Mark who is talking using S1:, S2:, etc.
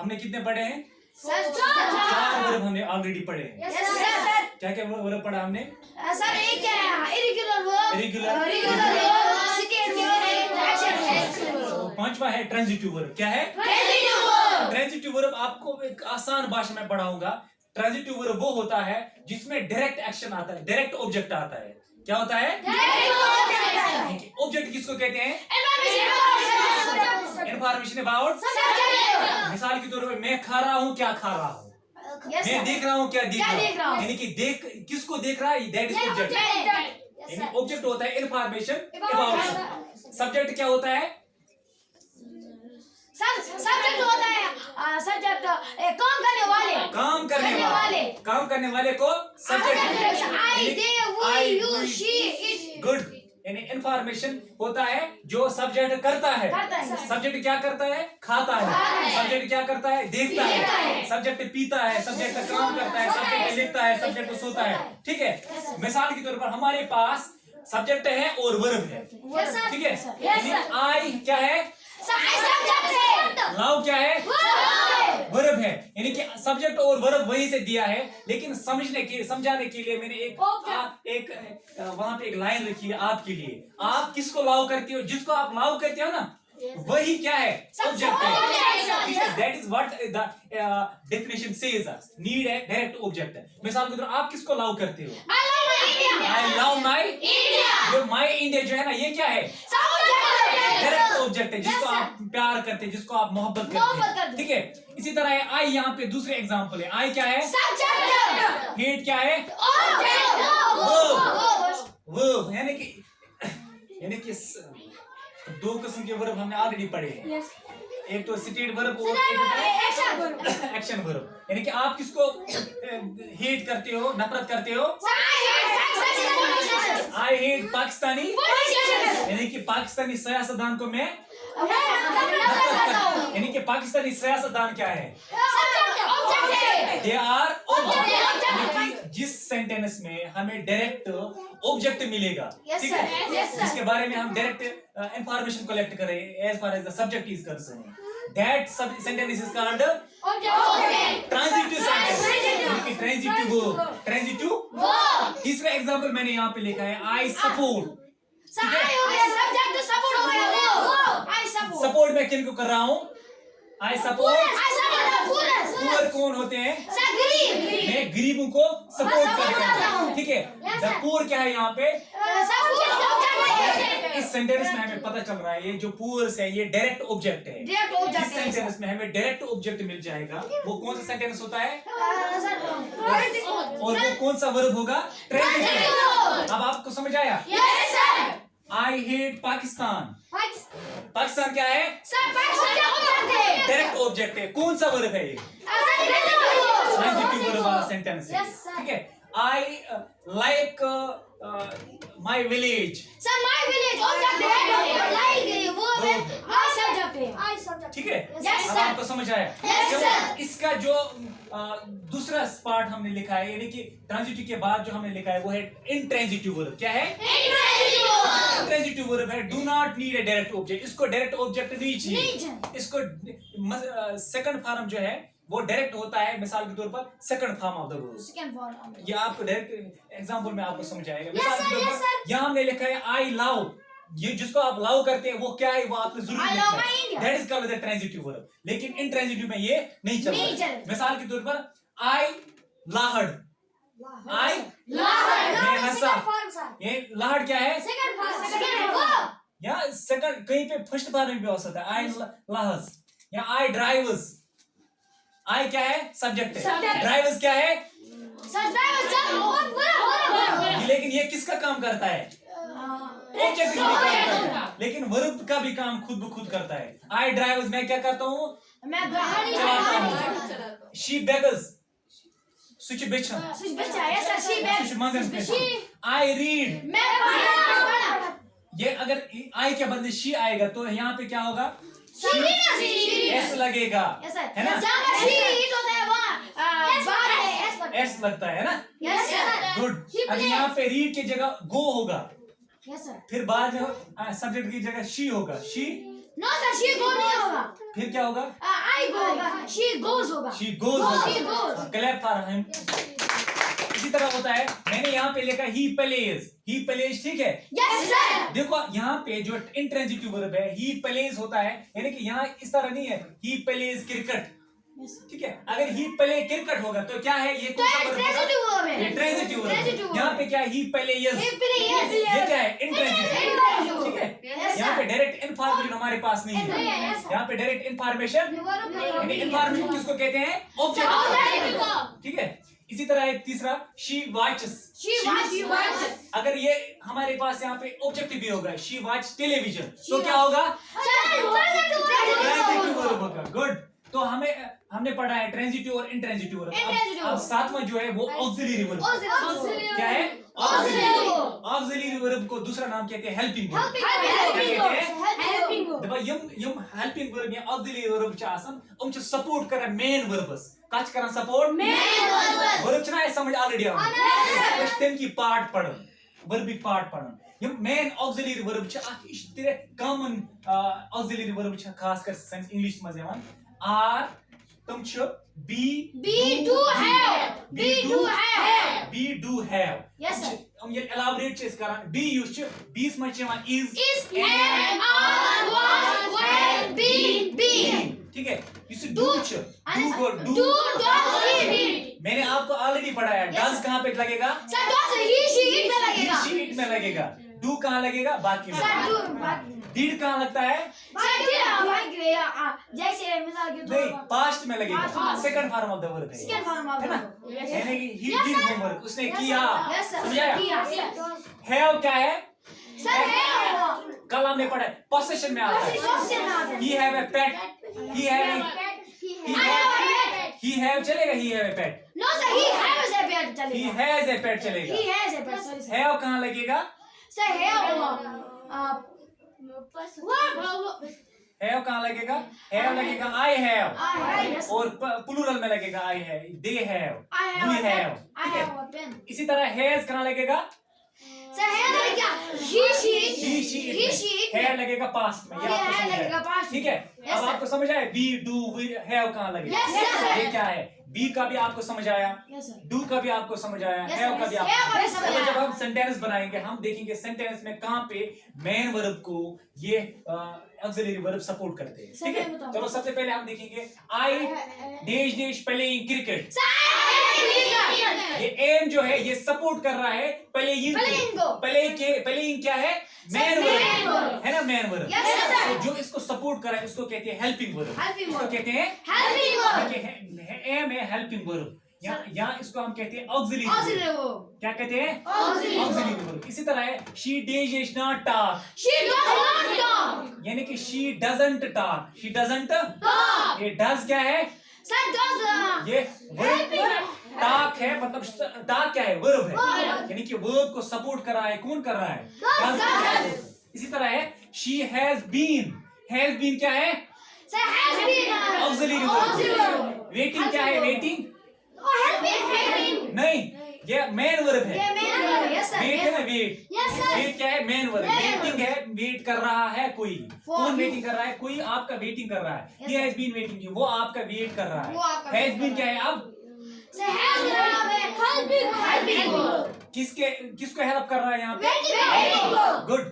S1: हमने कितने पढ़े हैं?
S2: सर
S1: 4 वर्ब हमने ऑलरेडी पढ़े हैं।
S2: Yes sir.
S1: क्या क्या वर्ब पढ़ा हमने?
S2: सर एक है irregular verb,
S1: Irregular,
S2: seated verb, action verb.
S1: पांचवा है ट्रांजिटिव वर्ब। क्या है?
S2: Transitive verb.
S1: ट्रांजिटिव वर्ब आपको एक आसान भाषा में पढ़ाऊंगा। ट्रांजिटिव वर्ब वो होता है जिसमें डायरेक्ट एक्शन आता है, डायरेक्ट ऑब्जेक्ट आता है। क्या होता है? ऑब्जेक्ट किसको कहते हैं? Information about. मिसाल के तौर पर मैं खा रहा हूँ, क्या खा रहा हूँ? मैं देख रहा हूँ, क्या देख रहा हूँ? यानी कि देख किसको देख रहा है? That is object. यानी ऑब्जेक्ट होता है इंफॉर्मेशन अबाउट। सब्जेक्ट क्या होता है?
S2: सब्जेक्ट होता है सब्जेक्ट काम करने वाले,
S1: काम करने वाले को subject.
S2: I, they, we, you, she, it.
S1: Good. यानी इंफॉर्मेशन होता है जो सब्जेक्ट करता है। सब्जेक्ट क्या करता है? खाता है। सब्जेक्ट क्या करता है? देखता है। सब्जेक्ट पीता है, सब्जेक्ट काम करता है, सब्जेक्ट लिखता है, सब्जेक्ट सोता है। ठीक है, मिसाल के तौर पर हमारे पास सब्जेक्ट है और वर्ब है। ठीक है, आई क्या है? लव क्या है? वर्ब है। यानी कि सब्जेक्ट और वर्ब वहीं से दिया है, लेकिन समझाने के लिए मैंने एक वहां पे एक लाइन रखी है आपके लिए। आप किसको लव करते हो? जिसको आप लव करते हो ना, वही क्या है? ऑब्जेक्ट है। That is what the definition says us. Need है डायरेक्ट ऑब्जेक्ट है। मिसाल के तौर पर आप किसको लव करते हो? I love my India. जो माई इंडिया जो है ना, ये क्या है? डायरेक्ट ऑब्जेक्ट है, जिसको आप प्यार करते हैं, जिसको आप मोहब्बत करते हैं। ठीक है, इसी तरह है आई। यहाँ पे दूसरे एग्जांपल है। आई क्या है? हेट क्या है? वर्ब। यानी कि दो किस्म के वर्ब हमने ऑलरेडी पढ़े हैं। एक तो स्टेट वर्ब और एक एक्शन वर्ब। यानी कि आप किसको हेट करते हो, नफरत करते हो? I hate Pakistani. यानी कि पाकिस्तानी सियासतदान को मैं नफरत करता हूं। यानी कि पाकिस्तानी सियासतदान क्या है? They are object. जिस सेंटेंस में हमें डायरेक्ट ऑब्जेक्ट मिलेगा, ठीक है, जिसके बारे में हम डायरेक्ट इंफॉर्मेशन कलेक्ट करें as far as the subject is concern, that sentence is called transitive sentence. Transitive verb. Transitive verb. तीसरा एग्जांपल मैंने यहाँ पे लिखा है आई सपोर्ट। सपोर्ट मैं किनको कर रहा हूँ? I support. पुअर कौन होते हैं? मैं गरीबों को सपोर्ट करता हूँ। ठीक है, द पुअर क्या है यहाँ पे? इस सेंटेंस में हमें पता चल रहा है ये जो पुअर्स है ये डायरेक्ट ऑब्जेक्ट है। जिस सेंटेंस में हमें डायरेक्ट ऑब्जेक्ट मिल जाएगा वो कौन सा सेंटेंस होता है? और वो कौन सा वर्ब होगा? ट्रांजिटिव। अब आपको समझ आया? I hate Pakistan. पाकिस्तान क्या है? डायरेक्ट ऑब्जेक्ट है। कौन सा वर्ब है ये? ट्रांजिटिव वर्ब वाला सेंटेंस है। ठीक है, आई लाइक माई विलेज। ठीक है, अब आपको समझ आया? चलो, इसका जो दूसरा पार्ट हमने लिखा है, यानी कि ट्रांजिटिव के बाद जो हमने लिखा है वो है इंट्रांजिटिव वर्ब। क्या है? इंट्रांजिटिव वर्ब है do not need a direct object. इसको डायरेक्ट ऑब्जेक्ट नहीं चाहिए। इसको सेकंड फॉर्म जो है वो डायरेक्ट होता है। मिसाल के तौर पर second form of the verb. ये आपको डायरेक्ट एग्जांपल में आपको समझ आएगा। मिसाल के तौर पर यहाँ हमने लिखा है आई लव। ये जिसको आप लव करते हैं वो क्या है वो आपको जरूर लिखना है। That is called the transitive verb. लेकिन इंट्रांजिटिव में ये नहीं चलता। मिसाल के तौर पर आई लाहड़। आई मैं हंसा। ये लाहड़ क्या है? या सेकंड कहीं पे फर्स्ट फॉर्म में भी हो सकता है। आई लाहस या आई ड्राइवर्स। आई क्या है? सब्जेक्ट है। ड्राइवर्स क्या है? लेकिन ये किसका काम करता है? ऑब्जेक्ट का काम करता है। लेकिन वर्ब का भी काम खुद ब खुद करता है। आई ड्राइवर्स मैं क्या करता हूँ? चलाता हूँ। She beggars. सुच बेचन। I read. ये अगर आई के बदले शी आएगा तो यहाँ पे क्या होगा? एस लगेगा, है ना? एस लगता है ना? गुड। अगर यहाँ पे रीड की जगह गो होगा, फिर बाद में सब्जेक्ट की जगह शी होगा। She
S2: No sir, she go नहीं होगा.
S1: फिर क्या होगा?
S2: I go होगा. She goes होगा.
S1: She goes होगा.
S2: She goes.
S1: Clap for him. इसी तरह होता है, मैंने यहाँ पे लिखा he plays. He plays, ठीक है?
S2: Yes sir.
S1: देखो यहाँ पे जो इंट्रांजिटिव वर्ब है he plays होता है, यानी कि यहाँ इस तरह नहीं है he plays क्रिकेट, ठीक है? अगर he play क्रिकेट होगा तो क्या है? ये
S2: तो intransitive verb है.
S1: Intransitive verb.
S2: Transitive verb.
S1: यहाँ पे क्या है? he plays.
S2: He plays.
S1: ये क्या है? Intransitive,
S2: Intransitive.
S1: ठीक है?
S2: Yes,
S1: यहाँ
S2: sir.
S1: पे डायरेक्ट इंफॉर्मेशन हमारे पास नहीं
S2: नहीं है,
S1: है.
S2: yes, sir.
S1: यहाँ पे डायरेक्ट इंफॉर्मेशन, यानी इंफॉर्मेशन किसको कहते हैं? ऑब्जेक्ट, ठीक है? इसी तरह एक तीसरा she watches.
S2: She watches.
S1: अगर ये हमारे पास यहाँ पे ऑब्जेक्टिव भी होगा, she watch television, तो क्या होगा? ट्रांजिटिव वर्ब होगा. गुड. तो हमने पढ़ा है ट्रांजिटिव और इंट्रांजिटिव वर्ब.
S2: Intransitive.
S1: अब सातवां जो है वो ऑक्सिलरी वर्ब.
S2: Auxiliary.
S1: क्या है?
S2: Auxiliary verb.
S1: ऑक्सिलरी वर्ब को दूसरा नाम कहते हैं हेल्पिंग वर्ब.
S2: Helping verb.
S1: दबा यम हेल्पिंग वर्ब या ऑक्सिलरी वर्ब छ आसन, हम छ सपोर्ट करन मेन वर्बस. कच करन सपोर्ट
S2: Main verb.
S1: वर्ब छ ना समझ ऑलरेडी आ. बस तेम की पार्ट पढ़, वर्बिक पार्ट पढ़. यम मेन ऑक्सिलरी वर्ब छ अख इश्तिरे कॉमन ऑक्सिलरी वर्ब छ, खास कर सेंस इंग्लिश में यवं आर, तुम छ be,
S2: Be do have. Be do have.
S1: Be do have.
S2: Yes sir.
S1: हम ये एलाबोरेट छ करन. बी यूज छ, बीस में छ यवं is,
S2: Is am are was were been been.
S1: ठीक है? इस डू छ, डू को
S2: Do does he did.
S1: मैंने आपको ऑलरेडी पढ़ाया. डज कहाँ पे लगेगा?
S2: Sir does he she it में लगेगा.
S1: शीट में लगेगा. डू कहाँ लगेगा? बाकी
S2: Sir do.
S1: में. डिड कहाँ लगता है?
S2: Sir did. जैसे मिसाल के
S1: नहीं,
S2: तौर पर
S1: पास्ट में लगेगा.
S2: Past.
S1: Second form of the verb है.
S2: second form of
S1: है ना?
S2: verb. Yes
S1: यानी
S2: sir.
S1: कि he
S2: Yes,
S1: did
S2: sir.
S1: homework, उसने
S2: Yes,
S1: किया.
S2: sir. Yes sir.
S1: समझाया?
S2: किया. Yes.
S1: हैव क्या है?
S2: Sir have.
S1: कल हमने पढ़ा है, पोसेशन में आता है.
S2: Possession आता है.
S1: He have a pet. He have a,
S2: I have a pet.
S1: he have चलेगा. He have a pet.
S2: No sir, he has a pet
S1: He
S2: चलेगा.
S1: has a pet चलेगा.
S2: He has a pet. Sorry sir.
S1: Have कहाँ लगेगा?
S2: Sir have. What?
S1: Have कहाँ लगेगा? Have लगेगा I have.
S2: I have.
S1: और plural में लगेगा I have. They have.
S2: I have
S1: We
S2: a pen.
S1: have.
S2: I
S1: ठीक है?
S2: have a pen.
S1: इसी तरह हैज कहाँ लगेगा?
S2: Sir have क्या? He she.
S1: He she
S2: He she.
S1: Have लगेगा पास्ट में. ये
S2: ये
S1: आपको
S2: है
S1: समझ
S2: लगेगा
S1: आया.
S2: past
S1: ठीक है?
S2: Yes,
S1: अब
S2: sir.
S1: आपको समझ आया we do we have कहाँ लगेगा?
S2: Yes, sir.
S1: ये क्या है? बी का भी आपको समझ आया,
S2: Yes sir.
S1: डू का भी आपको समझ आया,
S2: Yes,
S1: हैव
S2: sir.
S1: का भी
S2: Have
S1: आपको
S2: का भी समझ
S1: चलो, जब
S2: आया.
S1: हम सेंटेंस बनाएंगे हम देखेंगे सेंटेंस में कहाँ पे मेन वर्ब को ये ऑक्सिलरी वर्ब सपोर्ट करते हैं. ठीक है?
S2: Second बताओ.
S1: चलो सबसे पहले हम देखेंगे I dash dash playing cricket.
S2: Sir
S1: ये एम जो है ये सपोर्ट कर रहा है प्लेइंग
S2: Playing को.
S1: प्लेइंग क्या है? Main
S2: main
S1: verb
S2: verb.
S1: है ना, मेन वर्ब.
S2: Yes, sir.
S1: तो जो इसको सपोर्ट कर रहा है उसको कहते हैं हेल्पिंग वर्ब.
S2: Helping
S1: इसको
S2: verb.
S1: कहते हैं
S2: helping verb.
S1: एम है हेल्पिंग वर्ब. यहाँ इसको हम कहते हैं ऑक्सिलरी.
S2: Auxiliary verb.
S1: क्या कहते हैं?
S2: Auxiliary
S1: auxiliary
S2: verb.
S1: वर्ब. इसी तरह है she does not talk,
S2: She does not talk.
S1: यानी कि she doesn't talk. She doesn't,
S2: Talk.
S1: ये डज क्या है?
S2: Sir does.
S1: ये वर्ब टॉक है, मतलब टॉक क्या है? वर्ब है,
S2: Verb.
S1: यानी कि वर्ब को सपोर्ट कर रहा है. कौन कर रहा है?
S2: Does.
S1: Does. इसी तरह है she has been. Has been क्या है?
S2: Sir has been.
S1: Auxiliary
S2: Auxiliary
S1: verb.
S2: verb.
S1: Waiting क्या है? Waiting
S2: Oh, helping.
S1: नहीं, ये मेन वर्ब है.
S2: ये main verb. Yes sir.
S1: Wait है ना, वेट.
S2: Yes sir.
S1: वेट क्या है? Main verb.
S2: Main
S1: वेटिंग है, वेट कर रहा है कोई.
S2: For
S1: कौन
S2: you.
S1: वेटिंग कर रहा है? कोई आपका वेटिंग कर रहा है.
S2: Yes,
S1: ही
S2: sir.
S1: हैज बीन वेटिंग, वो आपका वेट कर रहा
S2: वो
S1: है.
S2: आपका
S1: हैज
S2: wait
S1: बीन
S2: कर
S1: क्या है? अब
S2: Sir has been. Helping verb.
S1: किसको हेल्प कर रहा है यहाँ पे?
S2: Waiting verb.
S1: गुड.